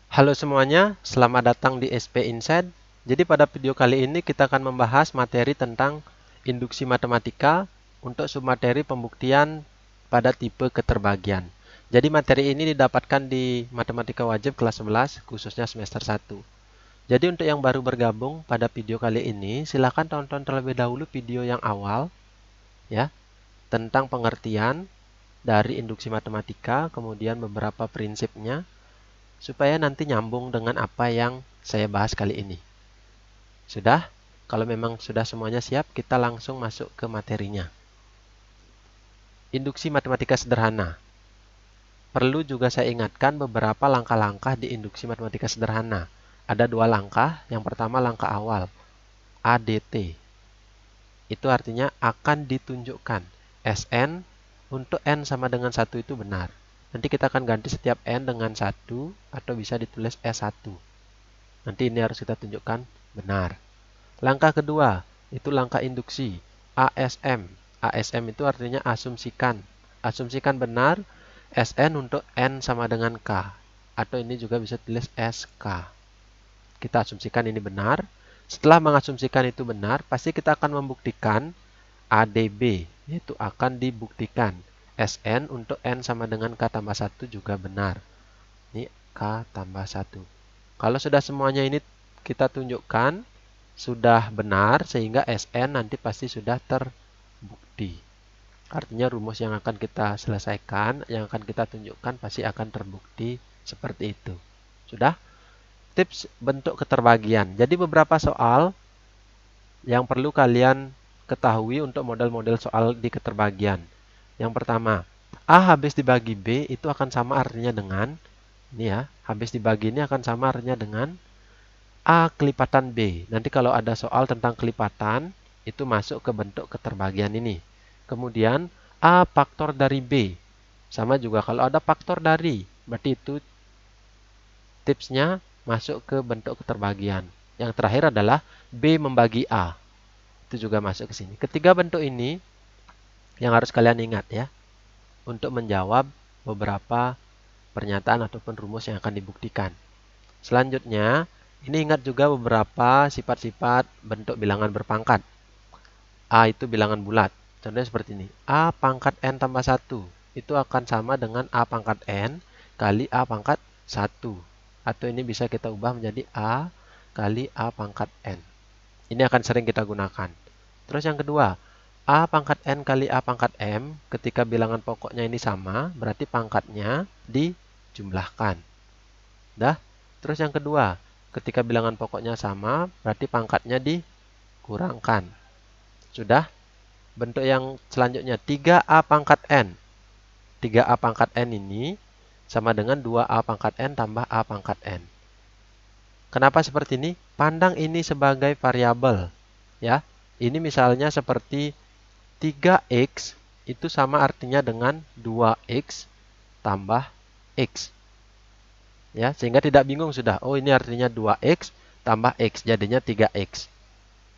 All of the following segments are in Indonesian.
Halo semuanya, selamat datang di SP Insight. Jadi pada video kali ini kita akan membahas materi tentang induksi matematika untuk submateri pembuktian pada tipe keterbagian. Jadi materi ini didapatkan di Matematika Wajib kelas 11, khususnya semester 1. Jadi untuk yang baru bergabung pada video kali ini, silakan tonton terlebih dahulu video yang awal ya, tentang pengertian dari induksi matematika, kemudian beberapa prinsipnya, supaya nanti nyambung dengan apa yang saya bahas kali ini. Sudah? Kalau memang sudah semuanya siap, kita langsung masuk ke materinya. Induksi matematika sederhana. Perlu juga saya ingatkan beberapa langkah-langkah di induksi matematika sederhana. Ada dua langkah. Yang pertama langkah awal, ADT. Itu artinya akan ditunjukkan. Sn untuk n sama dengan 1 itu benar. Nanti kita akan ganti setiap n dengan 1 atau bisa ditulis S1. Nanti ini harus kita tunjukkan benar. Langkah kedua, itu langkah induksi. ASM. ASM itu artinya asumsikan. Asumsikan benar, Sn untuk N sama dengan K. Atau ini juga bisa tulis SK. Kita asumsikan ini benar. Setelah mengasumsikan itu benar, pasti kita akan membuktikan ADB. Yaitu akan dibuktikan. Sn untuk N sama dengan K tambah 1 juga benar. Ini K tambah 1. Kalau sudah semuanya ini kita tunjukkan, sudah benar, sehingga Sn nanti pasti sudah terbukti. Artinya rumus yang akan kita selesaikan, yang akan kita tunjukkan pasti akan terbukti seperti itu. Sudah? Tips bentuk keterbagian. Jadi beberapa soal yang perlu kalian ketahui untuk model-model soal di keterbagian. Yang pertama, A habis dibagi B itu akan sama artinya dengan, ini ya, habis dibagi ini akan sama artinya dengan A kelipatan B. Nanti kalau ada soal tentang kelipatan, itu masuk ke bentuk keterbagian ini. Kemudian, A faktor dari B. Sama juga kalau ada faktor dari, berarti itu tipsnya masuk ke bentuk keterbagian. Yang terakhir adalah B membagi A. Itu juga masuk ke sini. Ketiga bentuk ini yang harus kalian ingat ya, untuk menjawab beberapa pernyataan ataupun rumus yang akan dibuktikan. Selanjutnya, ini ingat juga beberapa sifat-sifat bentuk bilangan berpangkat. A itu bilangan bulat. Contohnya seperti ini. A pangkat N tambah 1. Itu akan sama dengan A pangkat N kali A pangkat 1. Atau ini bisa kita ubah menjadi A kali A pangkat N. Ini akan sering kita gunakan. Terus yang kedua, A pangkat N kali A pangkat M. Ketika bilangan pokoknya ini sama, berarti pangkatnya dijumlahkan. Dah? Terus yang kedua, ketika bilangan pokoknya sama, berarti pangkatnya dikurangkan. Sudah? Bentuk yang selanjutnya, 3A pangkat N. 3A pangkat N ini sama dengan 2A pangkat N tambah A pangkat N. Kenapa seperti ini? Pandang ini sebagai variabel. Ya, ini misalnya seperti 3X itu sama artinya dengan 2X tambah X. Ya, sehingga tidak bingung sudah. Oh, ini artinya 2X tambah X, jadinya 3X.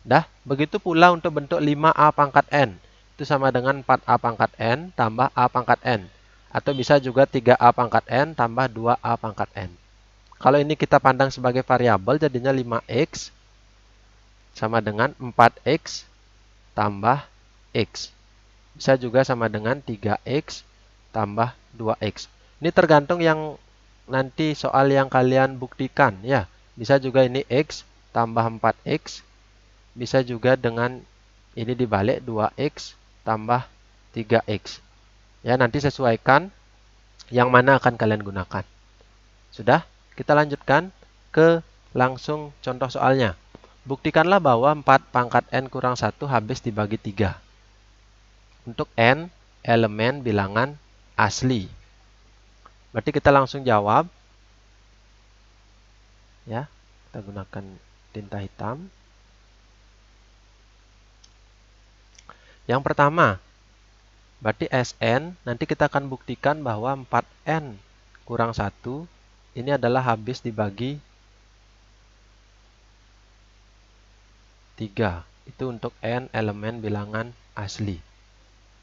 Dah, begitu pula untuk bentuk 5A pangkat N. Itu sama dengan 4A pangkat N tambah A pangkat N. Atau bisa juga 3A pangkat N tambah 2A pangkat N. Kalau ini kita pandang sebagai variabel, jadinya 5X sama dengan 4X tambah X. Bisa juga sama dengan 3X tambah 2X. Ini tergantung yang nanti soal yang kalian buktikan ya. Bisa juga ini X tambah 4X. Bisa juga dengan ini dibalik 2X tambah 3X. Ya, nanti sesuaikan yang mana akan kalian gunakan. Sudah? Kita lanjutkan ke langsung contoh soalnya. Buktikanlah bahwa 4 pangkat N kurang 1 habis dibagi 3. Untuk N elemen bilangan asli. Berarti kita langsung jawab. Ya, kita gunakan tinta hitam. Yang pertama, berarti Sn, nanti kita akan buktikan bahwa 4N kurang 1 ini adalah habis dibagi 3. Itu untuk N elemen bilangan asli.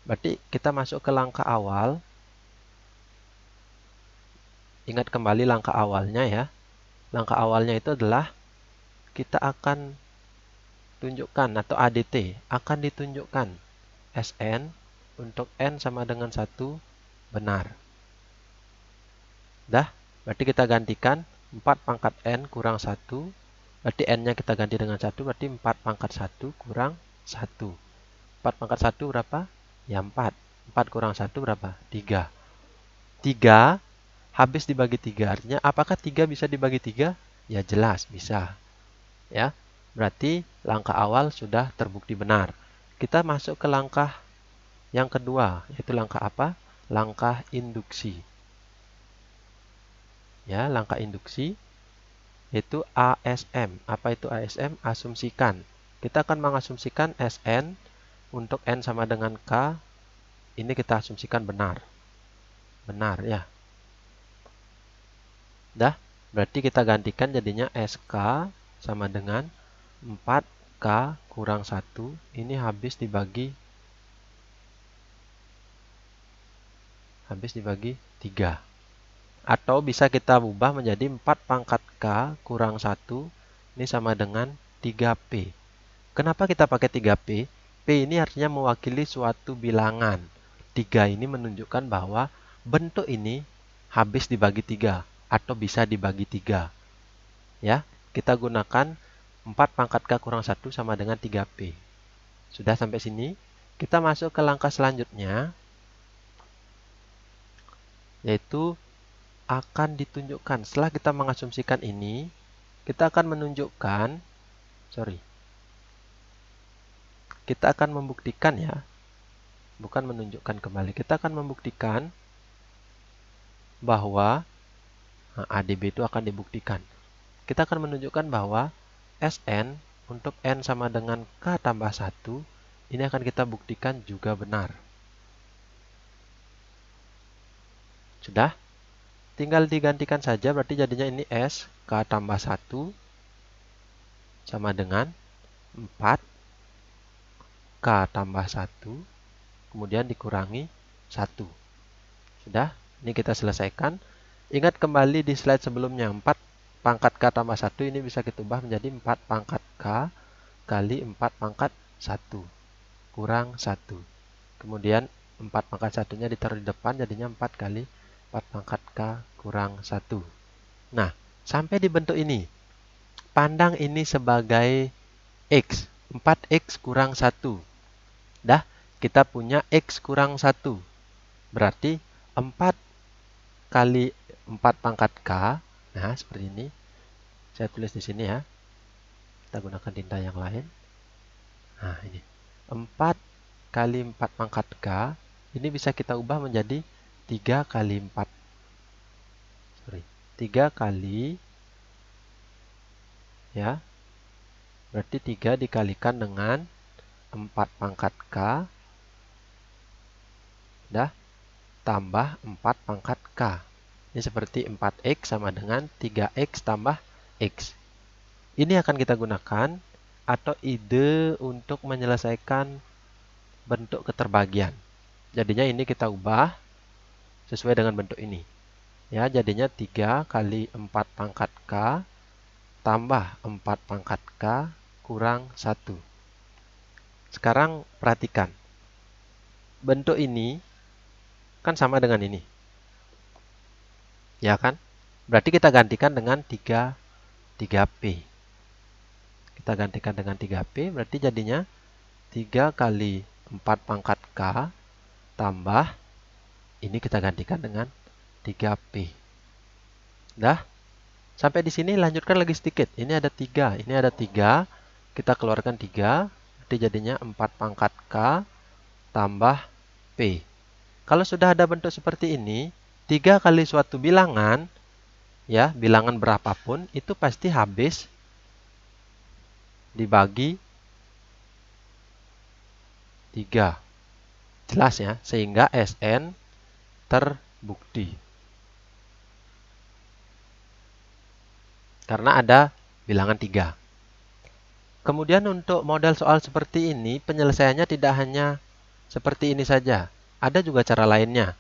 Berarti kita masuk ke langkah awal. Ingat kembali langkah awalnya ya. Langkah awalnya itu adalah kita akan tunjukkan atau ADT akan ditunjukkan Sn untuk n sama dengan 1 benar. Dah, berarti kita gantikan 4 pangkat n kurang 1. Berarti n-nya kita ganti dengan 1, berarti 4 pangkat 1 kurang 1. 4 pangkat 1 berapa? Ya 4. 4 kurang 1 berapa? 3. 3 habis dibagi 3. Artinya apakah 3 bisa dibagi 3? Ya jelas bisa. Ya, berarti langkah awal sudah terbukti benar. Kita masuk ke langkah yang kedua, yaitu langkah apa? Langkah induksi. Ya, langkah induksi yaitu ASM. Apa itu ASM? Asumsikan. Kita akan mengasumsikan Sn untuk n sama dengan k. Ini kita asumsikan benar. Benar ya. Dah, berarti kita gantikan jadinya SK sama dengan 4K kurang 1. Ini habis dibagi 3. Atau bisa kita ubah menjadi 4 pangkat K kurang 1. Ini sama dengan 3P. Kenapa kita pakai 3P? P ini artinya mewakili suatu bilangan. 3 ini menunjukkan bahwa bentuk ini habis dibagi 3 atau bisa dibagi 3. Ya, kita gunakan 4 pangkat K kurang 1 sama dengan 3P. Sudah sampai sini? Kita masuk ke langkah selanjutnya, yaitu akan ditunjukkan. Setelah kita mengasumsikan ini, kita akan menunjukkan, kita akan membuktikan ya, bukan menunjukkan kembali. Kita akan membuktikan bahwa ADB itu akan dibuktikan. Kita akan menunjukkan bahwa Sn untuk n sama dengan k tambah 1, ini akan kita buktikan juga benar. Sudah? Tinggal digantikan saja, berarti jadinya ini S, K tambah 1, sama dengan 4, K tambah 1, kemudian dikurangi 1. Sudah? Ini kita selesaikan. Ingat kembali di slide sebelumnya, 4 pangkat K tambah 1 ini bisa kita ubah menjadi 4 pangkat K kali 4 pangkat 1 kurang 1. Kemudian 4 pangkat 1-nya ditaruh di depan, jadinya 4 kali 4 pangkat K kurang 1. Nah, sampai di bentuk ini. Pandang ini sebagai X. 4X kurang 1. Dah, kita punya X kurang 1. Berarti 4 kali 4 pangkat K. Nah, seperti ini. Saya tulis di sini ya. Kita gunakan tinta yang lain. Nah, ini. 4 kali 4 pangkat K. Ini bisa kita ubah menjadi 3 kali 4. 3 kali, ya, berarti 3 dikalikan dengan 4 pangkat K, dah, tambah 4 pangkat K. Ini seperti 4X sama dengan 3X tambah X. Ini akan kita gunakan atau ide untuk menyelesaikan bentuk keterbagian. Jadinya ini kita ubah sesuai dengan bentuk ini. Ya, jadinya 3 kali 4 pangkat K tambah 4 pangkat K kurang 1. Sekarang perhatikan. Bentuk ini kan sama dengan ini. Ya kan? Berarti kita gantikan dengan 3P. Kita gantikan dengan 3P, berarti jadinya 3 kali 4 pangkat K tambah, ini kita gantikan dengan 3P. Dah? Sampai di sini lanjutkan lagi sedikit. Ini ada 3, ini ada 3. Kita keluarkan 3, berarti jadinya 4 pangkat K tambah P. Kalau sudah ada bentuk seperti ini, 3 kali suatu bilangan, ya, bilangan berapapun, itu pasti habis dibagi 3. Jelas ya, sehingga Sn terbukti. Karena ada bilangan 3. Kemudian untuk model soal seperti ini, penyelesaiannya tidak hanya seperti ini saja. Ada juga cara lainnya.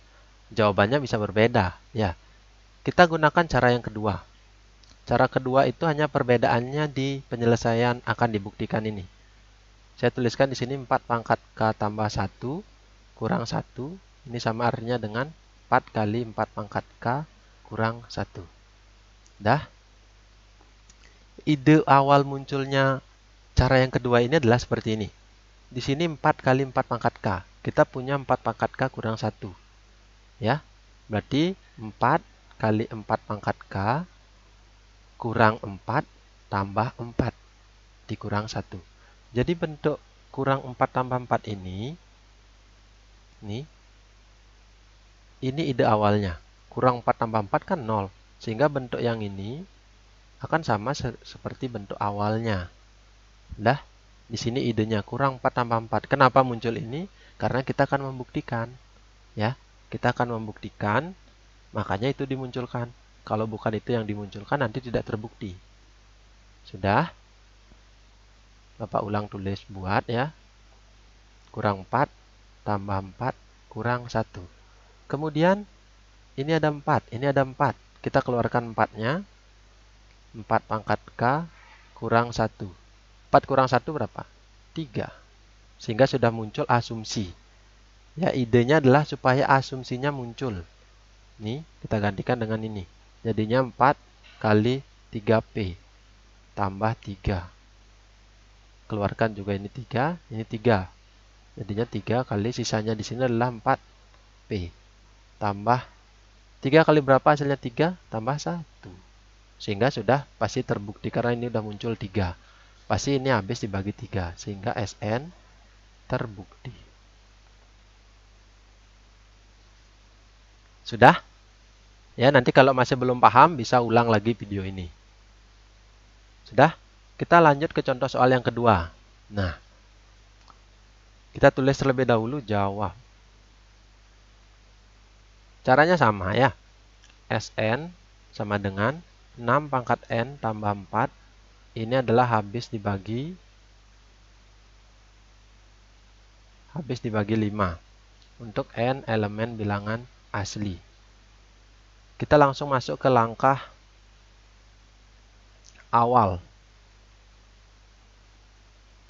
Jawabannya bisa berbeda. Ya, kita gunakan cara yang kedua. Cara kedua itu hanya perbedaannya di penyelesaian akan dibuktikan ini. Saya tuliskan di sini 4 pangkat K tambah 1 kurang 1. Ini sama artinya dengan 4 kali 4 pangkat K kurang 1. Dah. Ide awal munculnya cara yang kedua ini adalah seperti ini. Di sini 4 kali 4 pangkat K. Kita punya 4 pangkat K kurang 1. Ya. Berarti 4 kali 4 pangkat K kurang 4 tambah 4 dikurang 1. Jadi bentuk kurang 4 tambah 4 ini ide awalnya. Kurang 4 tambah 4 kan 0. Sehingga bentuk yang ini akan sama seperti bentuk awalnya. Dah, di sini idenya kurang 4 tambah 4. Kenapa muncul ini? Karena kita akan membuktikan. Ya, kita akan membuktikan, makanya itu dimunculkan. Kalau bukan itu yang dimunculkan, nanti tidak terbukti. Sudah? Bapak ulang tulis buat ya. Kurang 4 tambah 4 kurang 1. Kemudian ini ada 4, ini ada 4. Kita keluarkan 4-nya. 4 pangkat K kurang 1. 4 kurang 1 berapa? 3. Sehingga sudah muncul asumsi. Ya, idenya adalah supaya asumsinya muncul. Nih, kita gantikan dengan ini. Jadinya 4 kali 3P tambah 3. Keluarkan juga ini 3, ini 3. Jadinya 3 kali sisanya di sini adalah 4P. Tambah 3 kali berapa hasilnya 3? Tambah 1. Sehingga sudah pasti terbukti karena ini sudah muncul 3. Pasti ini habis dibagi 3. Sehingga SN terbukti. Sudah? Ya, nanti kalau masih belum paham bisa ulang lagi video ini. Sudah? Kita lanjut ke contoh soal yang kedua. Nah, kita tulis terlebih dahulu jawab. Caranya sama ya. SN sama dengan 6 pangkat N tambah 4. Ini adalah habis dibagi 5 untuk N elemen bilangan asli. Kita langsung masuk ke langkah awal.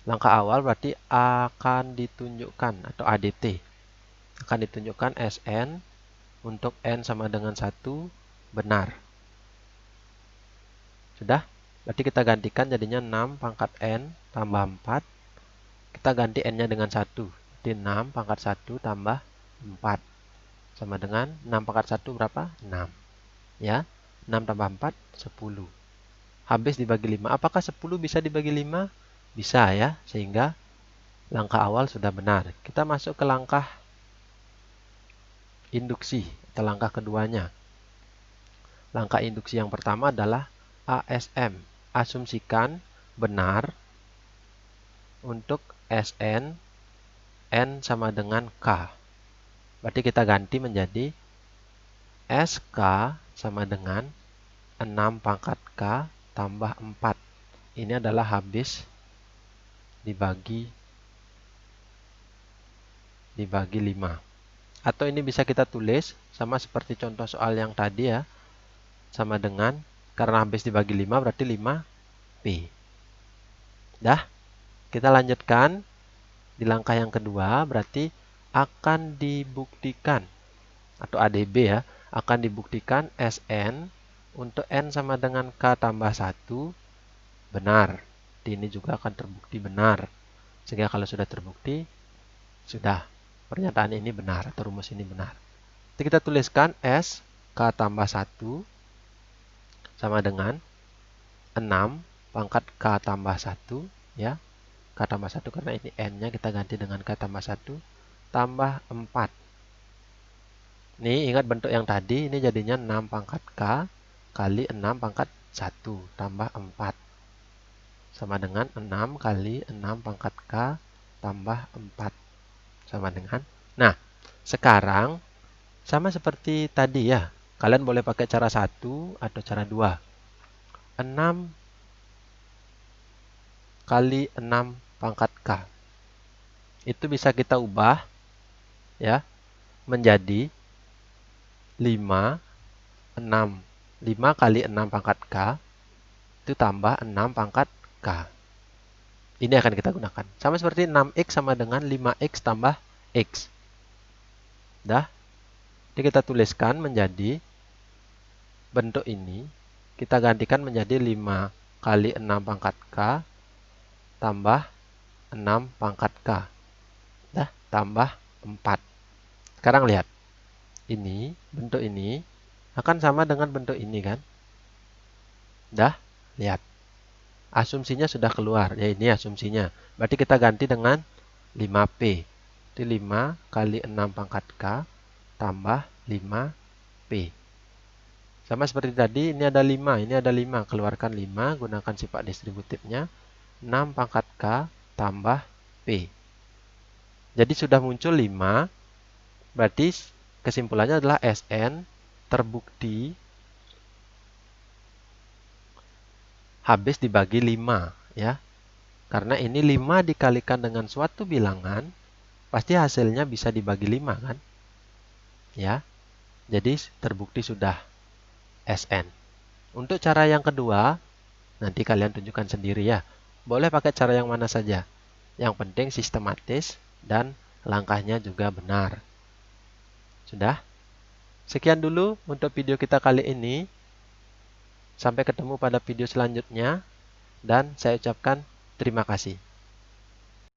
Langkah awal berarti akan ditunjukkan atau ADT. Akan ditunjukkan SN untuk N sama dengan 1 benar. Sudah? Berarti kita gantikan jadinya 6 pangkat N tambah 4. Kita ganti N-nya dengan 1. Jadi 6 pangkat 1 tambah 4. Sama dengan 6 pangkat 1 berapa? 6. Ya, 6 tambah 4, 10. Habis dibagi 5. Apakah 10 bisa dibagi 5? Bisa ya, sehingga langkah awal sudah benar. Kita masuk ke langkah induksi, atau langkah keduanya. Langkah induksi yang pertama adalah ASM. Asumsikan benar untuk SN, N sama dengan K. Berarti kita ganti menjadi SK sama dengan 6 pangkat K tambah 4. Ini adalah habis dibagi 5. Atau ini bisa kita tulis sama seperti contoh soal yang tadi ya. Sama dengan, karena habis dibagi 5 berarti 5P. Dah, kita lanjutkan di langkah yang kedua, berarti akan dibuktikan atau ADB ya, akan dibuktikan SN untuk N sama dengan K tambah 1 benar. Ini juga akan terbukti benar. Sehingga kalau sudah terbukti, sudah pernyataan ini benar atau rumus ini benar. Jadi kita tuliskan S K tambah 1 sama dengan 6 pangkat K tambah 1 ya. K tambah 1 karena ini N-nya kita ganti dengan K tambah 1 tambah 4. Nih, ingat bentuk yang tadi, ini jadinya 6 pangkat K kali 6 pangkat 1 tambah 4. Sama dengan 6 kali 6 pangkat K tambah 4. Sama dengan. Nah, sekarang sama seperti tadi ya. Kalian boleh pakai cara 1 atau cara 2. 6 kali 6 pangkat K. Itu bisa kita ubah ya menjadi 5 kali 6 pangkat K itu tambah 6 pangkat K. Ini akan kita gunakan. Sama seperti 6X sama dengan 5X tambah X. Dah. Jadi kita tuliskan menjadi bentuk ini. Kita gantikan menjadi 5 kali 6 pangkat K tambah 6 pangkat K. Dah, tambah 4. Sekarang lihat. Ini, bentuk ini akan sama dengan bentuk ini kan? Dah, lihat. Asumsinya sudah keluar. Ya, ini asumsinya. Berarti kita ganti dengan 5P. Itu 5 kali 6 pangkat K tambah 5P. Sama seperti tadi, ini ada 5, ini ada 5. Keluarkan 5, gunakan sifat distributifnya. 6 pangkat K tambah P. Jadi sudah muncul 5. Berarti kesimpulannya adalah Sn terbukti habis dibagi 5. Ya. Karena ini 5 dikalikan dengan suatu bilangan, pasti hasilnya bisa dibagi 5 kan? Ya. Jadi terbukti sudah Sn. Untuk cara yang kedua, nanti kalian tunjukkan sendiri ya. Boleh pakai cara yang mana saja. Yang penting sistematis dan langkahnya juga benar. Sudah? Sekian dulu untuk video kita kali ini. Sampai ketemu pada video selanjutnya. Dan saya ucapkan terima kasih.